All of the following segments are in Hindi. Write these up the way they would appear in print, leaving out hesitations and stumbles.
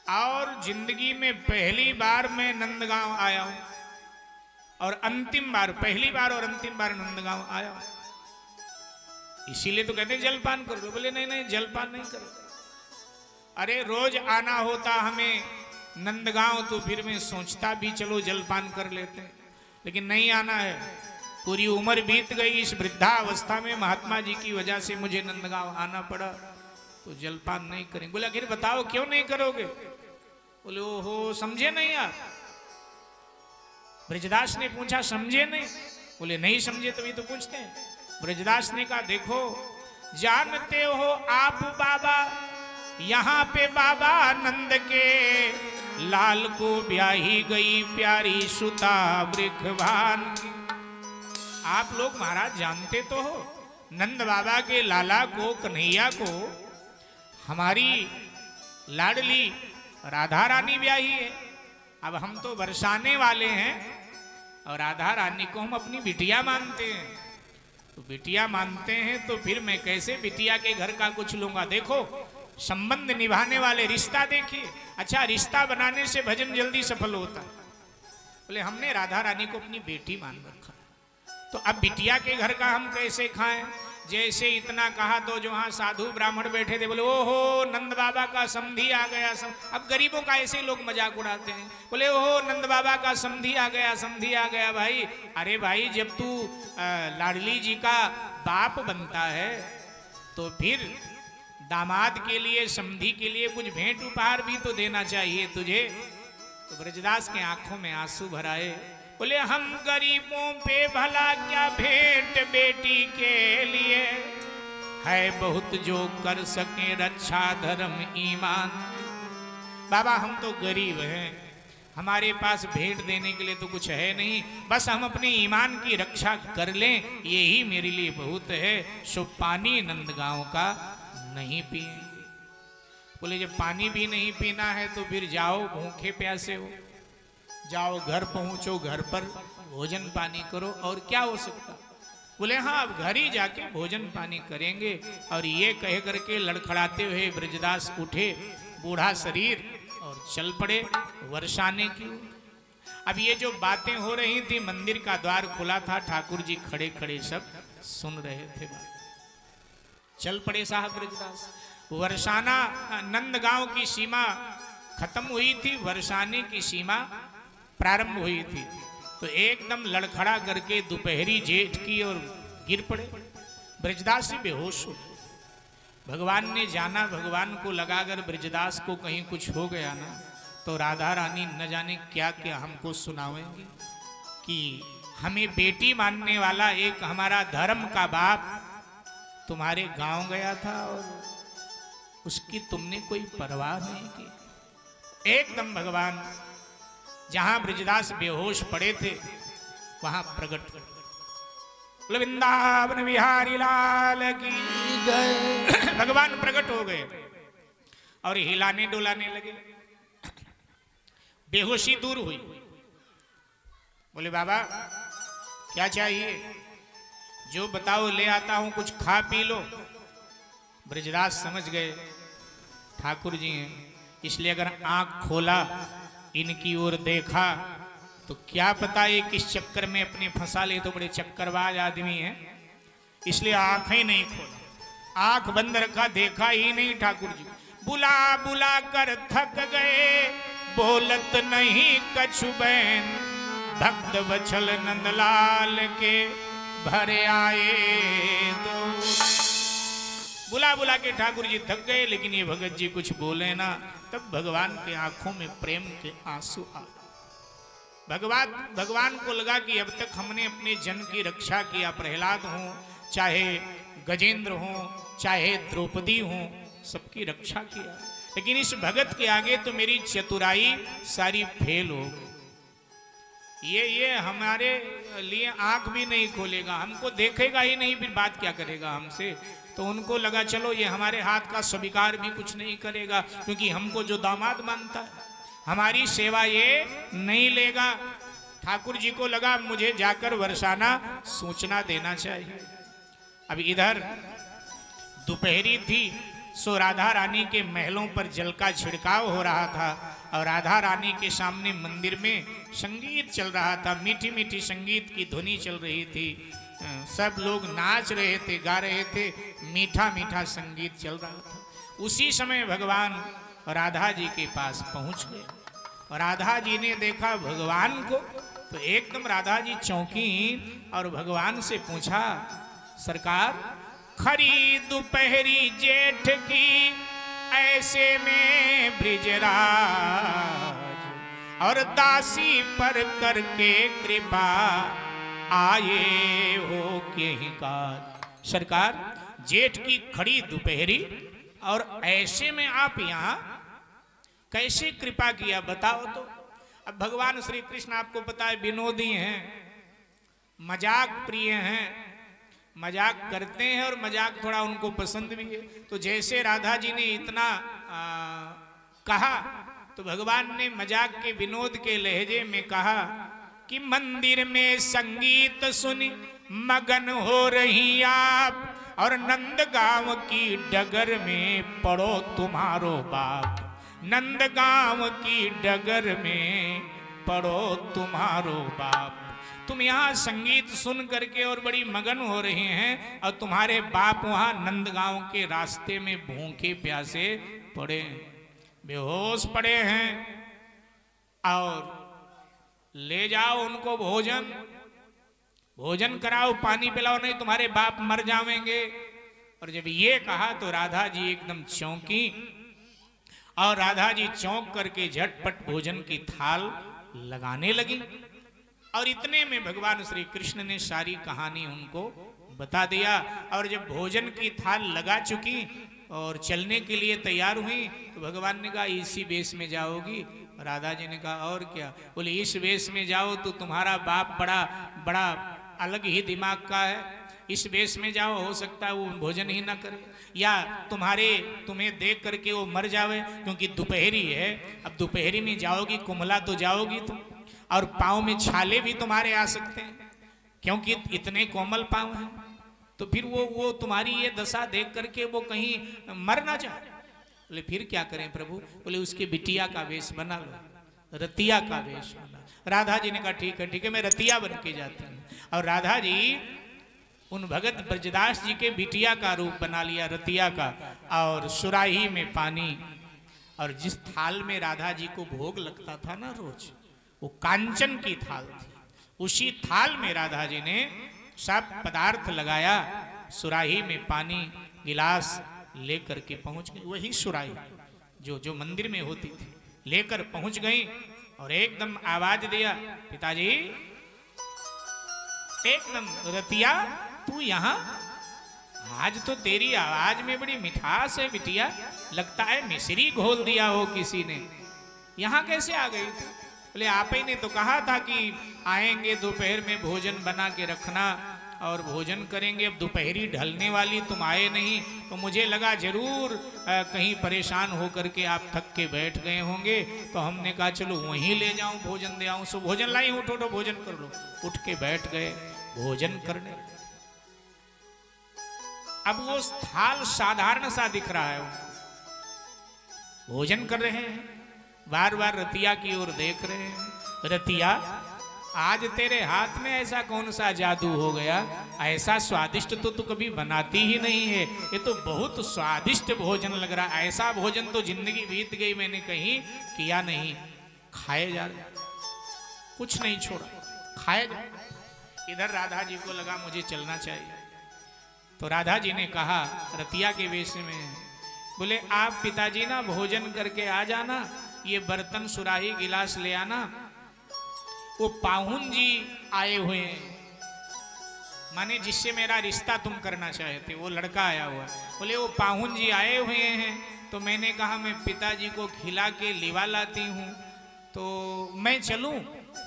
और जिंदगी में पहली बार मैं नंदगांव आया हूं और अंतिम बार, पहली बार और अंतिम बार नंदगांव आया हूं। इसीलिए तो कहते जलपान कर दो। बोले नहीं नहीं, जलपान नहीं करो। अरे रोज आना होता हमें नंदगांव तो फिर मैं सोचता भी चलो जलपान कर लेते हैं, लेकिन नहीं आना है। पूरी उम्र बीत गई, इस वृद्धावस्था में महात्मा जी की वजह से मुझे नंदगांव आना पड़ा, तो जलपान नहीं करेंगे। बोले आखिर बताओ क्यों नहीं करोगे? बोले ओहो समझे नहीं आप? ब्रजदास ने पूछा समझे नहीं? बोले नहीं समझे तभी तो पूछते हैं। ब्रजदास ने कहा देखो, जानते हो आप बाबा, यहाँ पे बाबा नंद के लाल को ब्याही गई प्यारी सुता वृषभान की। आप लोग महाराज जानते तो हो, नंद बाबा के लाला को, कन्हैया को हमारी लाडली राधा रानी ब्याही है। अब हम तो बरसाने वाले हैं और राधा रानी को हम अपनी बिटिया मानते हैं। तो बिटिया मानते हैं तो फिर मैं कैसे बिटिया के घर का कुछ लूंगा? देखो संबंध निभाने वाले, रिश्ता देखिए। अच्छा, रिश्ता बनाने से भजन जल्दी सफल होता है। बोले हमने राधा रानी को अपनी बेटी मान रखा, तो अब बिटिया के घर का हम कैसे खाएं? जैसे इतना कहा तो जो वहां साधु ब्राह्मण बैठे थे बोले ओहो नंद बाबा का समधी आ गया। अब गरीबों का ऐसे लोग मजाक उड़ाते हैं। बोले ओहो नंद बाबा का समधी आ गया, समधी आ गया। भाई अरे भाई, जब तू लाडली जी का बाप बनता है तो फिर दामाद के लिए, समधी के लिए कुछ भेंट उपहार भी तो देना चाहिए तुझे। तो ब्रजदास के आंखों में आंसू भर आए। बोले हम गरीबों पे भला क्या भेंट बेटी के लिए, है बहुत जो कर सके रक्षा धर्म ईमान। बाबा हम तो गरीब हैं, हमारे पास भेंट देने के लिए तो कुछ है नहीं, बस हम अपने ईमान की रक्षा कर लें यही मेरे लिए बहुत है। सो पानी नंदगांव का नहीं पिएंगे। बोले जब पानी भी नहीं पीना है तो फिर जाओ, भूखे प्यासे हो, जाओ घर पहुंचो, घर पर भोजन पानी करो, और क्या हो सकता। बोले हाँ अब घर ही जाके भोजन पानी करेंगे। और ये कह करके लड़खड़ाते हुए ब्रजदास उठे, बूढ़ा शरीर, और चल पड़े वर्षाने की। अब ये जो बातें हो रही थी, मंदिर का द्वार खुला था, ठाकुर जी खड़े खड़े सब सुन रहे थे। चल पड़े साहब ब्रजदास। वर्षाना नंदगांव की सीमा खत्म हुई थी, वर्षाने की सीमा प्रारंभ हुई थी। तो एकदम लड़खड़ा करके दोपहरी जेठ की और गिर पड़े। ब्रजदास से बेहोश हो। भगवान ने जाना, भगवान को लगा अगर ब्रजदास को कहीं कुछ हो गया ना तो राधा रानी न जाने क्या क्या हमको सुनावेंगी कि हमें बेटी मानने वाला एक हमारा धर्म का बाप तुम्हारे गांव गया था और उसकी तुमने कोई परवाह नहीं की। एकदम भगवान जहां ब्रजदास बेहोश पड़े थे वहां प्रकट। वृंदावन बिहारी लाल की जय। भगवान प्रकट हो गए और हिलाने डुलाने लगे। बेहोशी दूर हुई। बोले बाबा क्या चाहिए? जो बताओ ले आता हूं, कुछ खा पी लो। ब्रजदास समझ गए ठाकुर जी हैं, इसलिए अगर आंख खोला, इनकी ओर देखा तो क्या पता ये किस चक्कर में अपने फंसा ले, तो बड़े चक्करबाज आदमी हैं, इसलिए आंख ही नहीं खोला। आंख बंद रखा, देखा ही नहीं ठाकुर जी। बुला बुला कर थक गए, बोलत नहीं कछु बैन, भक्त वछल नंदलाल के भरे आए दो। बुला बुला के ठाकुर जी थक गए, लेकिन ये भगत जी कुछ बोले ना। तब भगवान के आंखों में प्रेम के आंसू आ। भगवान को लगा कि अब तक हमने अपने जन की रक्षा किया। प्रहलाद हो, चाहे गजेंद्र हो, चाहे द्रौपदी हो, सबकी रक्षा किया, लेकिन इस भगत के आगे तो मेरी चतुराई सारी फेल हो गई। ये हमारे लिए आंख भी नहीं खोलेगा, हमको देखेगा ही नहीं, फिर बात क्या करेगा हमसे। तो उनको लगा चलो ये हमारे हाथ का स्वीकार भी कुछ नहीं करेगा, क्योंकि हमको जो दामाद मानता है हमारी सेवा ये नहीं लेगा। ठाकुर जी को लगा मुझे जाकर वर्षाना सूचना देना चाहिए। अब इधर दोपहरी थी, सो राधा रानी के महलों पर जल का छिड़काव हो रहा था और राधा रानी के सामने मंदिर में संगीत चल रहा था, मीठी मीठी संगीत की धुनी चल रही थी, सब लोग नाच रहे थे, गा रहे थे, मीठा मीठा संगीत चल रहा था। उसी समय भगवान राधा जी के पास पहुंच गए और राधा जी ने देखा भगवान को तो एकदम राधा जी चौंकी और भगवान से पूछा, सरकार खरी दोपहरी जेठ की ऐसे में ब्रिजराज और दासी पर करके कृपा आए हो के काज। सरकार जेठ की खड़ी दोपहरी और ऐसे में आप यहाँ कैसे कृपा किया बताओ तो। अब भगवान श्री कृष्ण आपको पता है विनोदी हैं, मजाक प्रिय हैं, मजाक करते हैं और मजाक थोड़ा उनको पसंद भी है। तो जैसे राधा जी ने इतना कहा तो भगवान ने मजाक के विनोद के लहजे में कहा कि मंदिर में संगीत सुनी मगन हो रही आप और नंदगांव की डगर में पड़ो तुम्हारो बाप, नंदगांव की डगर में पड़ो तुम्हारो बाप। तुम यहाँ संगीत सुन करके और बड़ी मगन हो रहे हैं और तुम्हारे बाप वहाँ नंदगांव के रास्ते में भूखे प्यासे पड़े, बेहोश पड़े हैं, और ले जाओ उनको भोजन, भोजन कराओ, पानी पिलाओ, नहीं तुम्हारे बाप मर जाएंगे। और जब ये कहा तो राधा जी एकदम चौंकी और राधा जी चौंक करके झटपट भोजन की थाल लगाने लगी। और इतने में भगवान श्री कृष्ण ने सारी कहानी उनको बता दिया। और जब भोजन की थाल लगा चुकी और चलने के लिए तैयार हुई तो भगवान ने कहा इसी वेश में जाओगी। राधा जी ने कहा और क्या? बोले इस वेश में जाओ तो तुम्हारा बाप बड़ा बड़ा अलग ही दिमाग का है, इस वेश में जाओ हो सकता है वो भोजन ही ना करे या तुम्हें देख करके वो मर जावे, क्योंकि दोपहरी है। अब दोपहरी में जाओगी कुमला तो जाओगी तुम, और पाँव में छाले भी तुम्हारे आ सकते हैं क्योंकि इतने कोमल पाँव हैं। तो फिर वो तुम्हारी ये दशा देख करके वो कहीं मर ना जाए। बोले फिर क्या करें प्रभु? बोले उसके बिटिया का वेश बना लो, रतिया का वेश बना। राधा जी ने कहा ठीक है ठीक है, मैं रतिया बन के जाती हूँ। और राधा जी उन भगत ब्रजदास जी के बिटिया का रूप बना लिया, रतिया का, और सुराही में पानी। और जिस थाल में राधा जी को भोग लगता था ना रोज, वो कांचन की थाल थी, उसी थाल में राधा जी ने सब पदार्थ लगाया, सुराही में पानी गिलास लेकर के पहुंच गई। वही सुराही जो मंदिर में होती थी लेकर पहुंच गई और एकदम आवाज दिया, पिताजी एकदम रतिया तू यहाँ, आज तो तेरी आवाज में बड़ी मिठास है बिटिया, लगता है मिश्री घोल दिया हो किसी ने, यहाँ कैसे आ गई थी? बोले आप ही ने तो कहा था कि आएंगे दोपहर में भोजन बना के रखना और भोजन करेंगे। अब दोपहरी ढलने वाली, तुम आए नहीं तो मुझे लगा जरूर कहीं परेशान होकर के आप थक के बैठ गए होंगे, तो हमने कहा चलो वहीं ले जाऊं, भोजन दे आऊं। सो भोजन लाई, उठो तो भोजन कर लो। उठ के बैठ गए भोजन करने। अब वो थाल साधारण सा दिख रहा है, भोजन कर रहे हैं, बार बार रतिया की ओर देख रहे हैं। रतिया आज तेरे हाथ में ऐसा कौन सा जादू हो गया, ऐसा स्वादिष्ट तो तू कभी बनाती ही नहीं है, ये तो बहुत स्वादिष्ट भोजन लग रहा है, ऐसा भोजन तो जिंदगी बीत गई मैंने कहीं किया नहीं। खाए जा रहे, कुछ नहीं छोड़ा, खाए जा। इधर राधा जी को लगा मुझे चलना चाहिए, तो राधा जी ने कहा रतिया के वेश में, बोले आप पिताजी ना भोजन करके आ जाना, ये बर्तन सुराही गिलास ले आना। वो पाहुन जी आए हुए हैं, माने जिससे मेरा रिश्ता तुम करना चाहते, वो लड़का आया हुआ है। बोले वो पाहुन जी आए हुए हैं, तो मैंने कहा मैं पिताजी को खिला के लिवा लाती हूँ, तो मैं चलूँ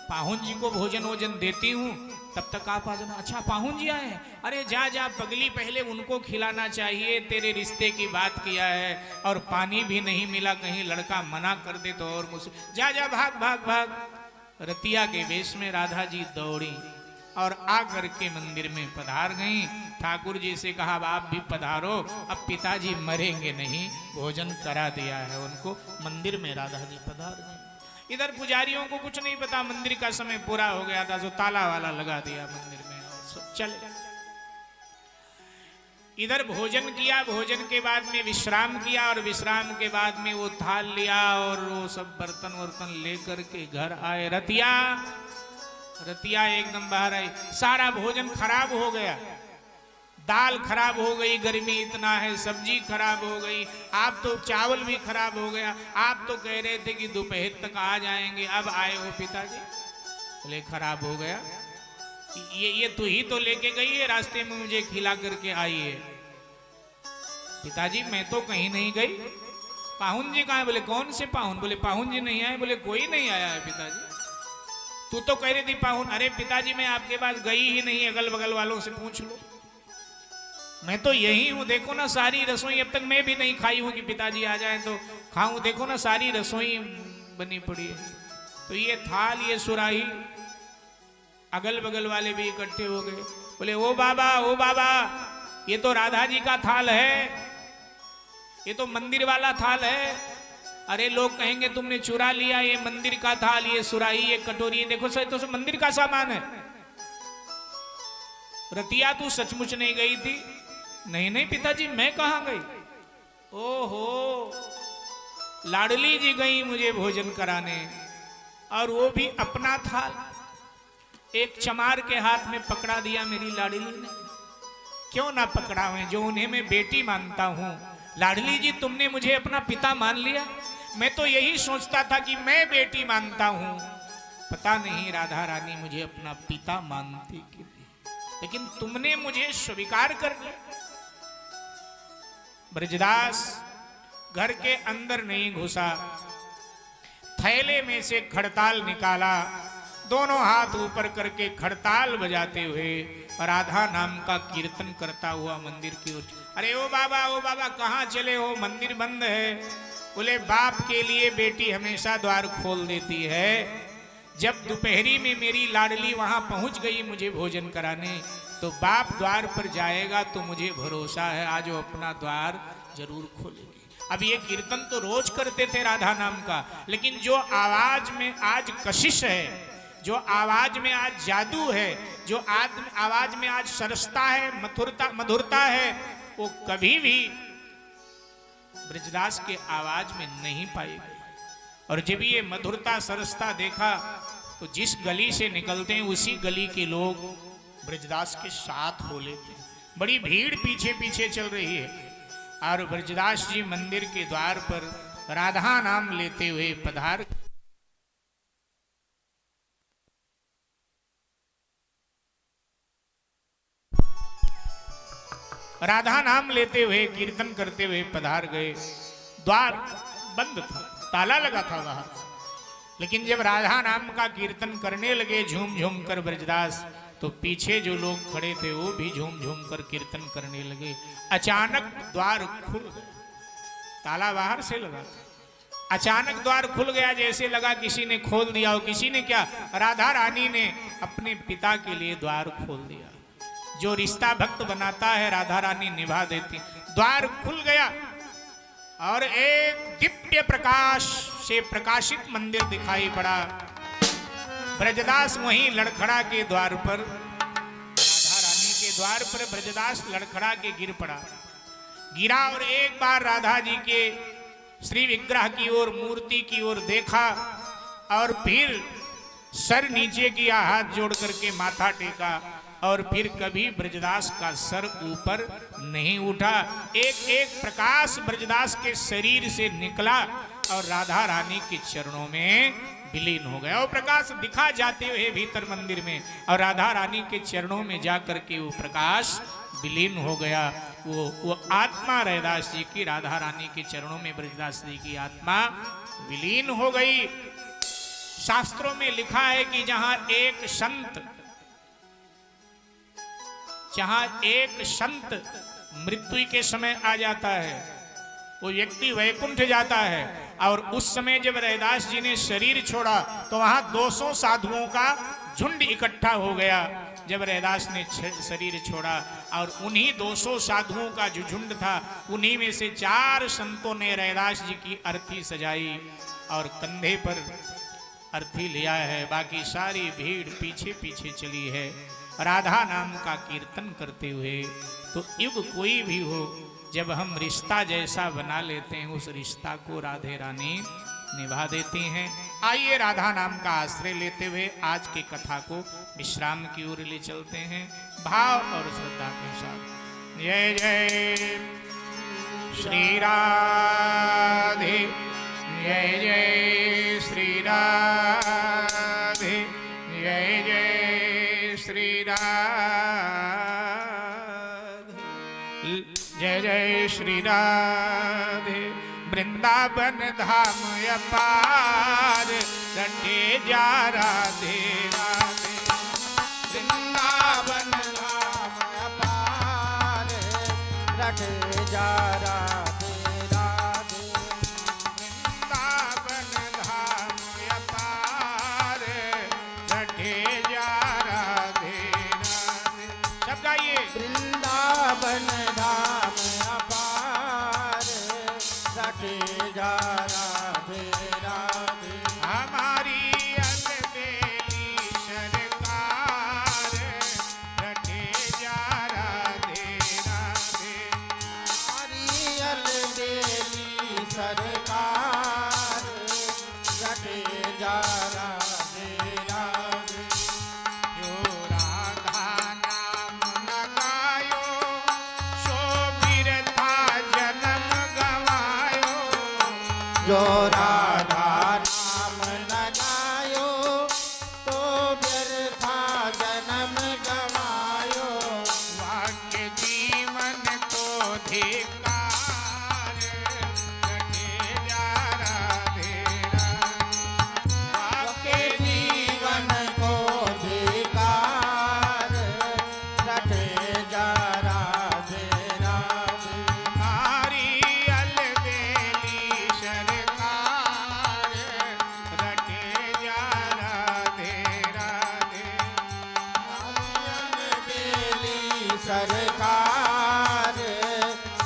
पाहुन जी को भोजन वोजन देती हूँ, तब तक आप आ जाना। अच्छा पाहुन जी आए हैं, अरे जा जा पगली, पहले उनको खिलाना चाहिए, तेरे रिश्ते की बात किया है और पानी भी नहीं मिला, कहीं लड़का मना कर दे तो और मुझसे, जा जा भाग भाग भाग। रतिया के वेश में राधा जी दौड़ी और आकर के मंदिर में पधार गई। ठाकुर जी से कहा अब आप भी पधारो, अब पिताजी मरेंगे नहीं, भोजन करा दिया है उनको। मंदिर में राधा जी पधार गई। इधर पुजारियों को कुछ नहीं पता, मंदिर का समय पूरा हो गया था, जो ताला वाला लगा दिया मंदिर में और चले। इधर भोजन किया, भोजन के बाद में विश्राम किया और विश्राम के बाद में वो थाल लिया और वो सब बर्तन वर्तन लेकर के घर आए। रतिया एकदम बाहर आई, सारा भोजन खराब हो गया, दाल खराब हो गई, गर्मी इतना है, सब्जी खराब हो गई, आप तो चावल भी खराब हो गया। आप तो कह रहे थे कि दोपहर तक आ जाएंगे, अब आए हो पिताजी? बोले खराब हो गया, ये तू ही तो लेके गई है, रास्ते में मुझे खिला करके आई है। पिताजी मैं तो कहीं नहीं गई। पाहुन जी कहाँ है? बोले कौन से पाहुन? बोले पाहुन जी नहीं आए। बोले कोई नहीं आया है पिताजी, तू तो कह रही थी पाहुन। अरे पिताजी मैं आपके पास गई ही नहीं, अगल बगल वालों से पूछ लो, मैं तो यही हूं। देखो ना सारी रसोई अब तक मैं भी नहीं खाई हूं कि पिताजी आ जाए तो खाऊं। देखो ना सारी रसोई बनी पड़ी है। तो ये थाल, ये सुराही, अगल बगल वाले भी इकट्ठे हो गए। बोले ओ बाबा, ये तो राधा जी का थाल है, ये तो मंदिर वाला थाल है। अरे लोग कहेंगे तुमने चुरा लिया, ये मंदिर का थाल, ये सुराही, ये कटोरी, ये देखो सही तो सब मंदिर का सामान है। रतिया तू सचमुच नहीं गई थी? नहीं पिताजी मैं कहां गई। ओहो, लाडली जी गई मुझे भोजन कराने, और वो भी अपना थाल एक चमार के हाथ में पकड़ा दिया मेरी लाडली ने। क्यों ना पकड़ा हुए, जो उन्हें मैं बेटी मानता हूं। लाडली जी तुमने मुझे अपना पिता मान लिया, मैं तो यही सोचता था कि मैं बेटी मानता हूं, पता नहीं राधा रानी मुझे अपना पिता मानती कि नहीं, लेकिन तुमने मुझे स्वीकार कर लिया। ब्रजदास घर के अंदर नहीं घुसा, थैले में से खड़ताल निकाला, दोनों हाथ ऊपर करके खड़ताल बजाते हुए राधा नाम का कीर्तन करता हुआ मंदिर की ओर। अरे ओ बाबा कहाँ चले हो? मंदिर बंद है। बोले बाप के लिए बेटी हमेशा द्वार खोल देती है। जब दोपहरी में मेरी लाडली वहां पहुंच गई मुझे भोजन कराने, तो बाप द्वार पर जाएगा तो मुझे भरोसा है आज वो अपना द्वार जरूर खोलेगी। अब ये कीर्तन तो रोज करते थे राधा नाम का, लेकिन जो आवाज में आज कशिश है, जो आवाज में आज जादू है, जो आवाज में आज सरसता है, मधुरता है, वो कभी भी ब्रजदास के आवाज में नहीं पाई गई। और जब ये मधुरता सरसता देखा तो जिस गली से निकलते हैं उसी गली के लोग ब्रजदास के साथ हो लेते। बड़ी भीड़ पीछे पीछे चल रही है और ब्रजदास जी मंदिर के द्वार पर राधा नाम लेते हुए पधार। राधा नाम लेते हुए कीर्तन करते हुए पधार गए। द्वार बंद था, ताला लगा था वहां, लेकिन जब राधा नाम का कीर्तन करने लगे झूम झूम कर ब्रजदास, तो पीछे जो लोग खड़े थे वो भी झूम झूम कर कीर्तन करने लगे। अचानक द्वार खुल गया, ताला बाहर से लगा था, अचानक द्वार खुल गया, जैसे लगा किसी ने खोल दिया हो। किसी ने क्या? राधा रानी ने अपने पिता के लिए द्वार खोल दिया। जो रिश्ता भक्त बनाता है राधा रानी निभा देती। द्वार खुल गया और एक दिव्य प्रकाश से प्रकाशित मंदिर दिखाई पड़ा। ब्रजदास वहीं लड़खड़ा के द्वार पर, राधा रानी के द्वार पर ब्रजदास लड़खड़ा के गिर पड़ा, गिरा और एक बार राधा जी के श्री विग्रह की ओर, मूर्ति की ओर देखा और फिर सर नीचे किया, हाथ जोड़ करके माथा टेका और फिर कभी ब्रजदास का सर ऊपर नहीं उठा। एक एक प्रकाश ब्रजदास के शरीर से निकला और राधा रानी के चरणों में विलीन हो गया। वो प्रकाश दिखा जाते हुए भीतर मंदिर में, और राधा रानी के चरणों में जाकर के वो प्रकाश विलीन हो गया। वो आत्मा रैदास जी की राधा रानी के चरणों में ब्रजदास जी की आत्मा विलीन हो गई। शास्त्रों में लिखा है कि जहां एक संत मृत्यु के समय आ जाता है, वो व्यक्ति वैकुंठ जाता है। और उस समय जब रैदास जी ने शरीर छोड़ा तो वहां 200 साधुओं का झुंड इकट्ठा हो गया जब रैदास ने शरीर छोड़ा और उन्हीं 200 साधुओं का जो झुंड था, उन्हीं में से 4 संतों ने रैदास जी की अर्थी सजाई और कंधे पर अर्थी लिया है। बाकी सारी भीड़ पीछे पीछे चली है राधा नाम का कीर्तन करते हुए। तो युग कोई भी हो, जब हम रिश्ता जैसा बना लेते हैं, उस रिश्ता को राधे रानी निभा देती हैं। आइए राधा नाम का आश्रय लेते हुए आज की कथा को विश्राम की ओर ले चलते हैं, भाव और श्रद्धा के साथ। जय जय श्री राधे, जय जय श्री राधे, जय जय श्री राधे, जय जय श्री राधे। वृंदावन धाम अपार रटे जा राधे राधे, वृंदावन धाम अपार रटे जा राधे राधे, वृंदावन धाम अपार रटे जा राधे राधे। सब गाइए। वृंदावन धाम अपार रटे जा राधे राधे, हमारी अलबेली सरकार रटे जा राधे राधे, हमारी अलबेली सरकार रटे जा राधे राधे, जो राधा नाम न गायो सो बिरथा जन्म गवायो, जो राधा नाम न गायो तो व्यर्था जन्म गवायो, वाक्य जीवन को धिक्कार रटे जा राधे राधे, वाक्य जीवन को धिकार रटे जा राधे राधे, हमारी अलबेली सरकार रटे जा राधे राधे, बेली सरकार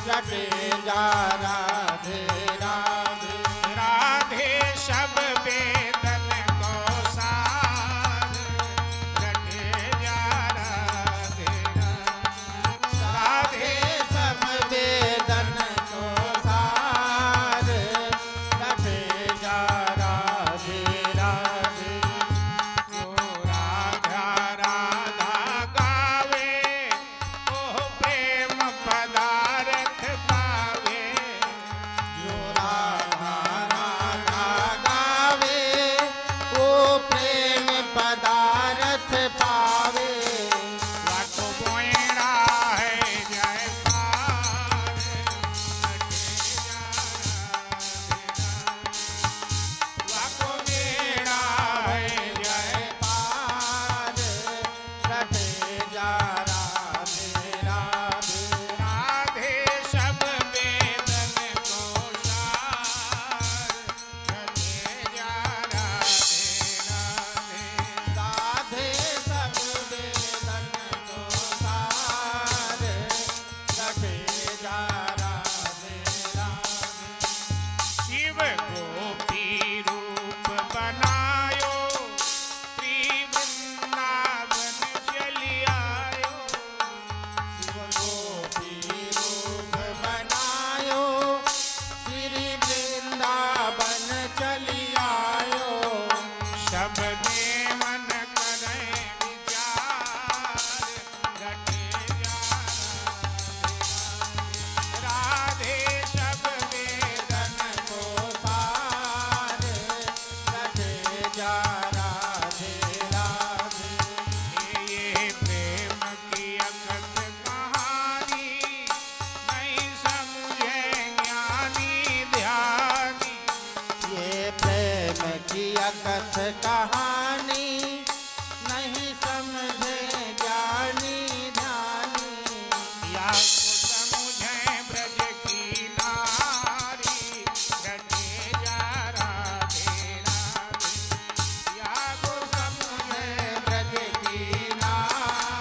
रटे जा राधे राधे, राधे सब वेदन को सार रटे जा राधे राधे, राधे सब वेदन को सार रटे जा राधे राधे, जो राधा राधा गावे ओ प्रेम पदार्थ पावे, जो राधा राधा गावे वो प्रेम पदार्थ पावे, लाखों बोएड़ा है जयकार रटे जा राधे राधे, लाखों बेड़ा है पार रटे जा राधे राधे, राधे सब वेदन को सार रटे जा राधे राधे, राधे सब वेदन को सार रटे जा राधे राधे, शिव गोपी रूप बनायो श्री वृंदावन चली आयो, शिव गोपी रूप बनायो श्री वृंदावन चली आयो, सब देवन करे विचार रटे जा राधे सब वेदन को सार रटे जा राधे राधे, ये प्रेम की अकथ कहानी नहीं समझे ज्ञानी ध्यानी, ये प्रेम की अकथ कहानी नहीं समझे ज्ञानी ध्यानी, या को समझे ब्रज की नारी रटे जा राधे राधे, या को समझे ब्रज की नारी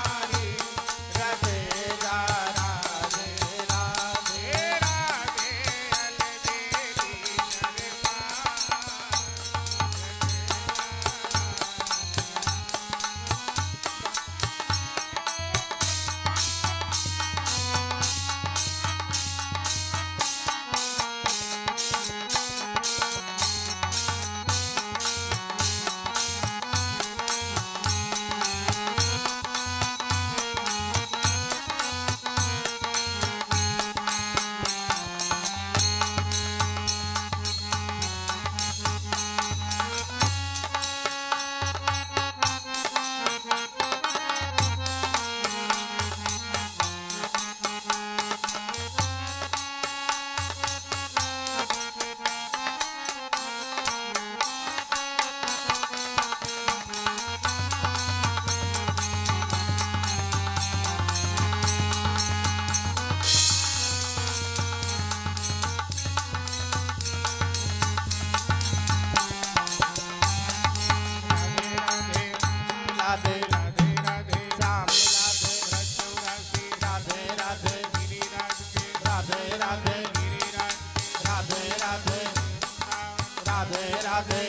राधे राधे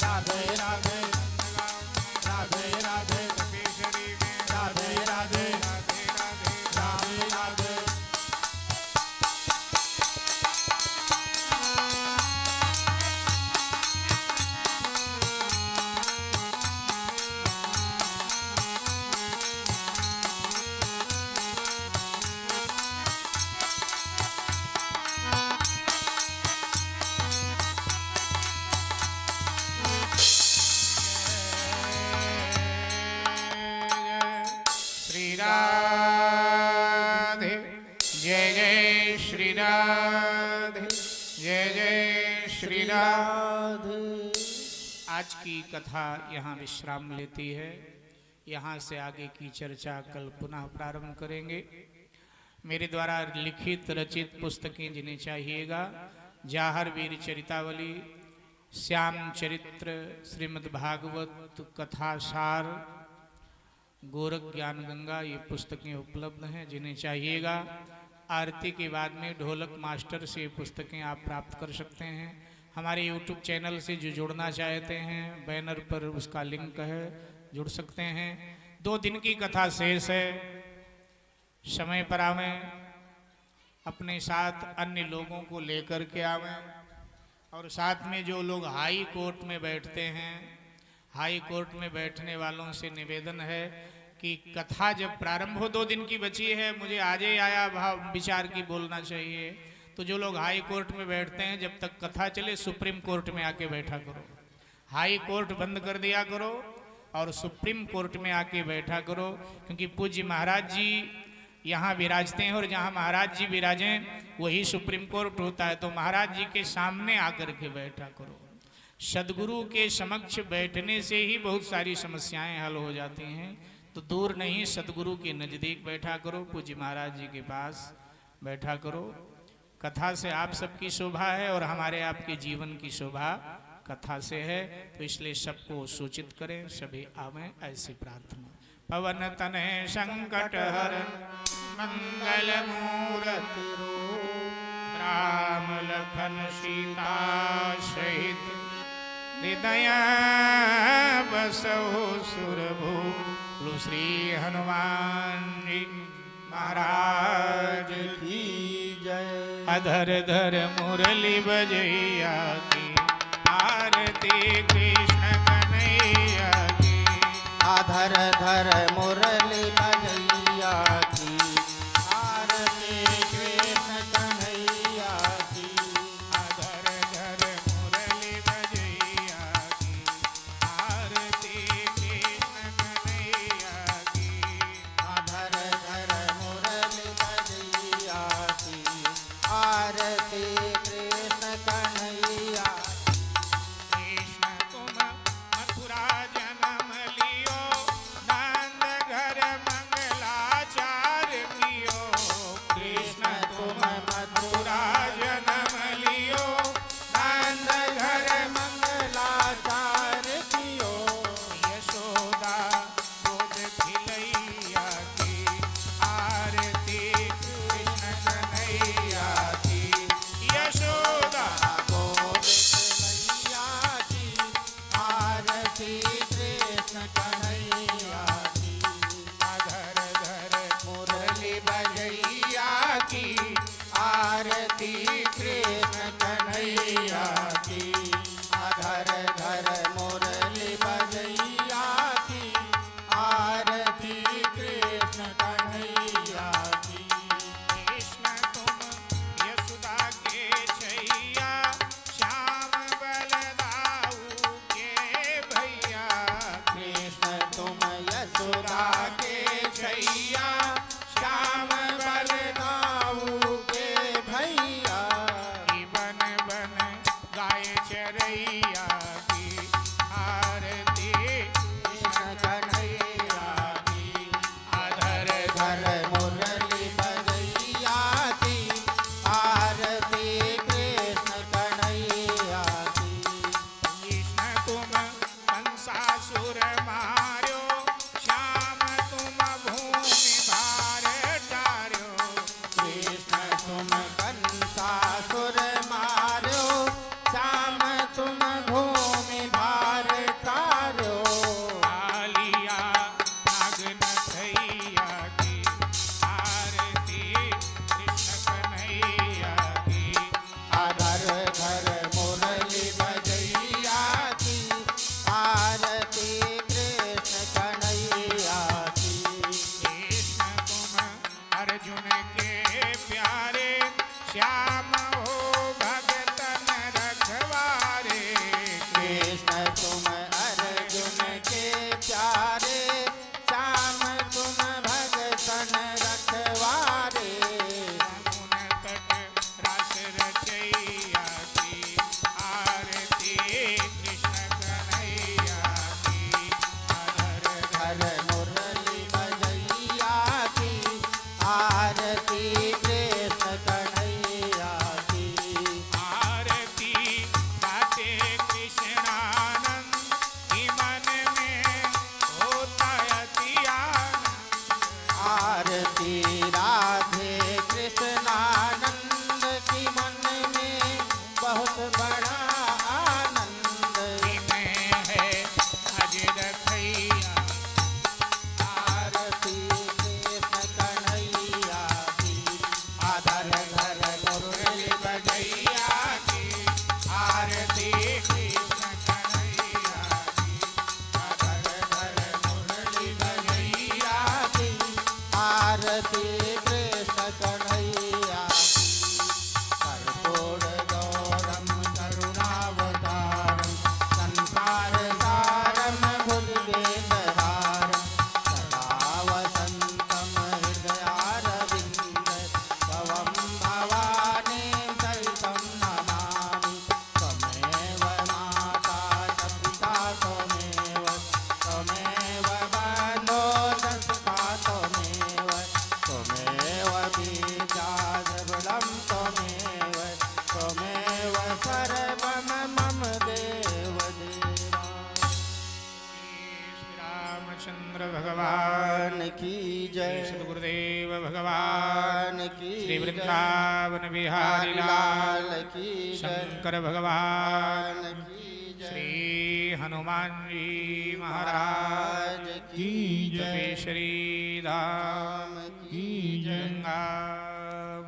राधे राधे राधे राधे राधे राधे राधे राधे श्री राधे जय जय श्री राधे जय जय श्री राधे। आज की कथा यहाँ विश्राम लेती है। यहाँ से आगे की चर्चा कल पुनः प्रारंभ करेंगे। मेरे द्वारा लिखित रचित पुस्तकें जिन्हें चाहिएगा, जाहर वीर चरितावली, श्याम चरित्र, श्रीमद् भागवत कथासार, गोरख ज्ञान गंगा, ये पुस्तकें उपलब्ध हैं। जिन्हें चाहिएगा आरती के बाद में ढोलक मास्टर से ये पुस्तकें आप प्राप्त कर सकते हैं। हमारे YouTube चैनल से जो जुड़ना चाहते हैं, बैनर पर उसका लिंक है, जुड़ सकते हैं। 2 दिन की कथा शेष है। समय पर आवें, अपने साथ अन्य लोगों को लेकर के आवें। और साथ में जो लोग हाई कोर्ट में बैठते हैं, हाई कोर्ट में बैठने वालों से निवेदन है कि कथा जब प्रारंभ हो, 2 दिन की बची है, मुझे आज ही आया भाव विचार की बोलना चाहिए। तो जो लोग हाई कोर्ट में बैठते हैं, जब तक कथा चले सुप्रीम कोर्ट में आके बैठा करो। हाई कोर्ट बंद कर दिया करो और सुप्रीम कोर्ट में आके बैठा करो, क्योंकि पूज्य महाराज जी यहाँ विराजते हैं और जहाँ महाराज जी विराजें वही सुप्रीम कोर्ट होता है। तो महाराज जी के सामने आकर के बैठा करो। सदगुरु के समक्ष बैठने से ही बहुत सारी समस्याएं हल हो जाती हैं। तो दूर नहीं, सदगुरु के नज़दीक बैठा करो, पूज्य महाराज जी के पास बैठा करो। कथा से आप सबकी शोभा है और हमारे आपके जीवन की शोभा कथा से है। तो इसलिए सबको सूचित करें, सभी आवें, ऐसी प्रार्थना। पवन तनय संकट हरण मंगल मूरति राम लखन सीता सहित हृदय बसहु सुरभु श्री हनुमान जी महाराज की जय। अधर धर मुरली बजैया की आरती कृष्ण कन्हैया की। आधर धर मुरली बजैया की आरती कृष्ण कन्हैया की। अधर धर मुरली बजैया की आरती कृष्ण कन्हैया की। आधर धर मुरली बजैया की आरती कृष्ण कन्हैया। कृष्ण तुम मथुरा जन्म लियो, नंद घर मंगलाचार कियो। कृष्ण तुम मथुरा जन्म लियो, नंद घर मंगलाचार कियो। यशोदा गोद खिलैया की आरती कृष्ण कन्हैया की। यशोदा गोद खिलैया की आरती कृष्ण कन्हैया की। अधर धर मुरली बजैया की आरती कृष्ण कन्हैया की। अधर धर मुरली बजैया की आरती कृष्ण कन्हैया की। कृष्ण तुम यशोदा के छैया, श्याम बलदाऊ के भैया। कृष्ण तुम यशोदा के छैया श्याम बलदाऊ के भैया। की बन बन गाय चरैया की आरती कृष्ण कन्हैया की। अधर धर मुरली बजैया की आरती कृष्ण कन्हैया की। कृष्ण तुम कंसासुर मार्यो, श्याम तुम भूमि भार टार्यो। कृष्ण तुम कंसासुर मार्यो श्याम श्री वृंदावन बिहारी लाल की जय शंकर भगवान की जय श्री हनुमान जी महाराज की जय श्री धाम की जय गंगा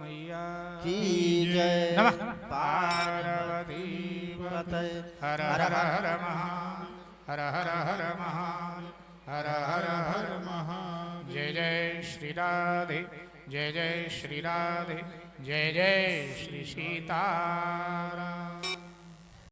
मैया की जय नमः पार्वती पतये हर हर हर महा हर हर हर महा हर हर हर महा जय जय श्री राधे जय जय श्री राधे जय जय श्री सीताराम।